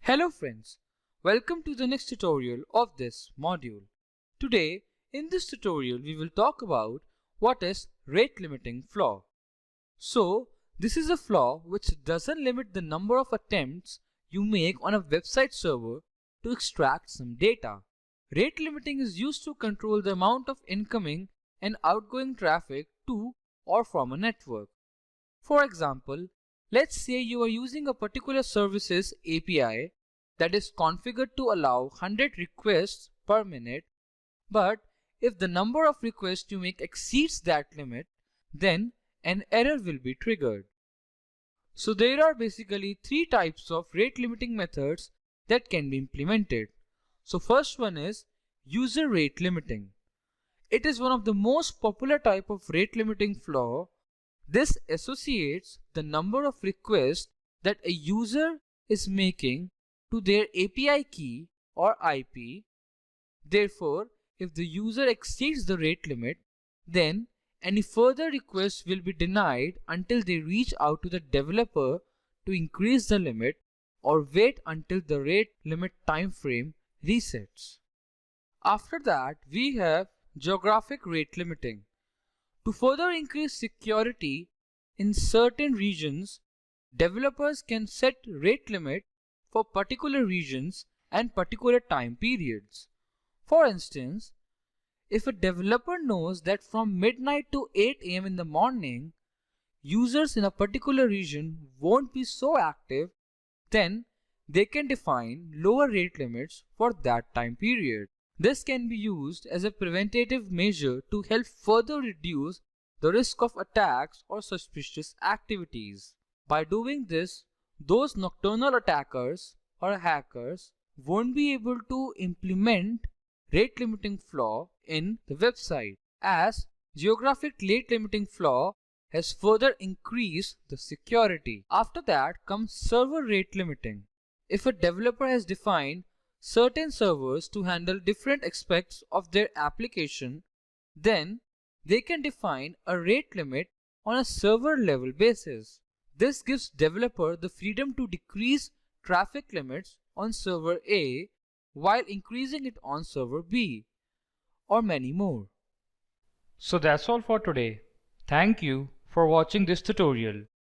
Hello friends, welcome to the next tutorial of this module. Today, in this tutorial, we will talk about what is rate limiting flaw. So, this is a flaw which doesn't limit the number of attempts you make on a website server to extract some data. Rate limiting is used to control the amount of incoming and outgoing traffic to or from a network. For example, let's say you are using a particular service's API that is configured to allow 100 requests per minute, but if the number of requests you make exceeds that limit, then an error will be triggered. So there are basically three types of rate limiting methods that can be implemented. So first one is user rate limiting. It is one of the most popular type of rate limiting flaw. This associates the number of requests that a user is making to their API key or IP. Therefore, if the user exceeds the rate limit, then any further requests will be denied until they reach out to the developer to increase the limit or wait until the rate limit time frame resets. After that, we have geographic rate limiting. To further increase security in certain regions, developers can set rate limit for particular regions and particular time periods. For instance, if a developer knows that from midnight to 8 AM in the morning, users in a particular region won't be so active, then they can define lower rate limits for that time period. This can be used as a preventative measure to help further reduce the risk of attacks or suspicious activities. By doing this, those nocturnal attackers or hackers won't be able to implement rate limiting flaw in the website, as geographic rate limiting flaw has further increased the security. After that comes server rate limiting. If a developer has defined certain servers to handle different aspects of their application, then they can define a rate limit on a server level basis. This gives developer the freedom to decrease traffic limits on server A while increasing it on server B, or many more. So that's all for today. Thank you for watching this tutorial.